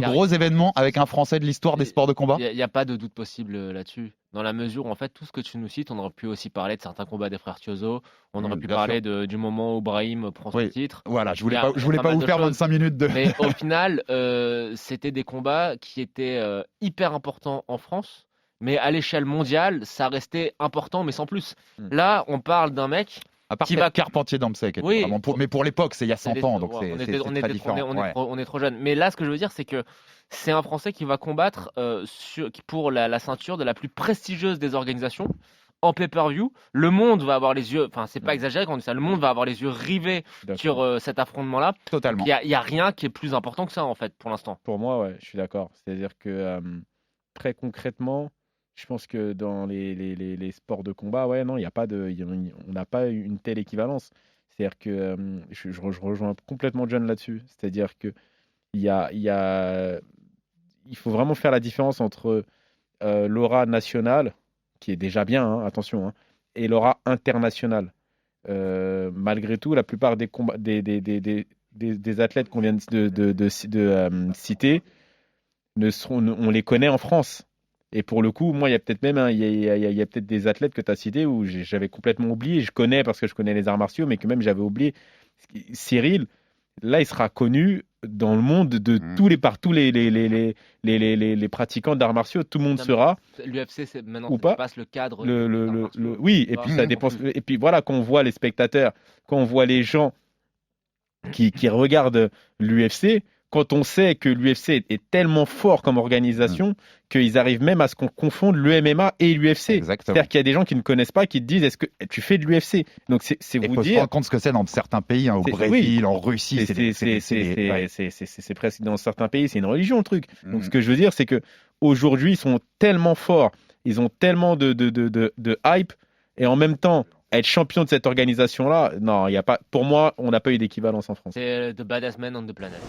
plus gros événement avec un Français de l'histoire des sports de combat? Il n'y a pas de doute possible là-dessus. Dans la mesure où, en fait, tout ce que tu nous cites, on aurait pu aussi parler de certains combats des frères Chiozo. On aurait pu Bien parler sûr. du moment où Brahim prend son Oui, titre. voilà, je Il y a voulais pas pas mal vous de faire choses. 25 minutes de. Mais au final, c'était des combats qui étaient hyper importants en France. Mais à l'échelle mondiale, ça restait important, mais sans plus. Hmm. Là, on parle d'un mec À part qui va. Carpentier Dempsey, qui était Oui, vraiment mais pour l'époque, c'est il y a c'est 100 ans, donc ouais, c'est très différent. Ouais. on est trop jeune. Mais là, ce que je veux dire, c'est que c'est un Français qui va combattre pour la ceinture de la plus prestigieuse des organisations en pay-per-view. Le monde va avoir les yeux, enfin, c'est pas exagéré quand on dit ça, le monde va avoir les yeux rivés sur cet affrontement-là. Totalement. Il y a rien qui est plus important que ça, en fait, pour l'instant. Pour moi, ouais, je suis d'accord. C'est-à-dire que très concrètement, je pense que dans les sports de combat, ouais, non, il y a pas on n'a pas une telle équivalence. C'est-à-dire que je rejoins complètement John là-dessus. C'est-à-dire que il faut vraiment faire la différence entre l'aura nationale, qui est déjà bien, hein, attention, hein, et l'aura internationale. Malgré tout, la plupart des combats, des athlètes qu'on vient de citer, on les connaît en France. Et pour le coup, moi, il y a peut-être même il y a peut-être des athlètes que tu as cités où j'avais complètement oublié. Je connais parce que je connais les arts martiaux, mais que même j'avais oublié. Cyril, là, il sera connu dans le monde de par tous les pratiquants d'arts martiaux. Tout le monde sera. L'UFC, c'est maintenant ou pas passe le cadre. Oui, et puis ça dépend. Et puis voilà, quand on voit les spectateurs, quand on voit les gens qui regardent l'UFC, quand on sait que l'UFC est tellement fort comme organisation qu'ils arrivent même à ce qu'on confonde le MMA et l'UFC. C'est-à-dire qu'il y a des gens qui ne connaissent pas, qui te disent est-ce que tu fais de l'UFC? Donc c'est vous dire. Il faut se rendre compte ce que c'est dans certains pays, hein, au Brésil, en Russie. C'est presque dans certains pays, c'est une religion le truc. Donc ce que je veux dire, c'est que aujourd'hui ils sont tellement forts, ils ont tellement de hype, et en même temps être champion de cette organisation-là, non, il y a pas. Pour moi, on n'a pas eu d'équivalence en France. C'est the baddest man on the planet.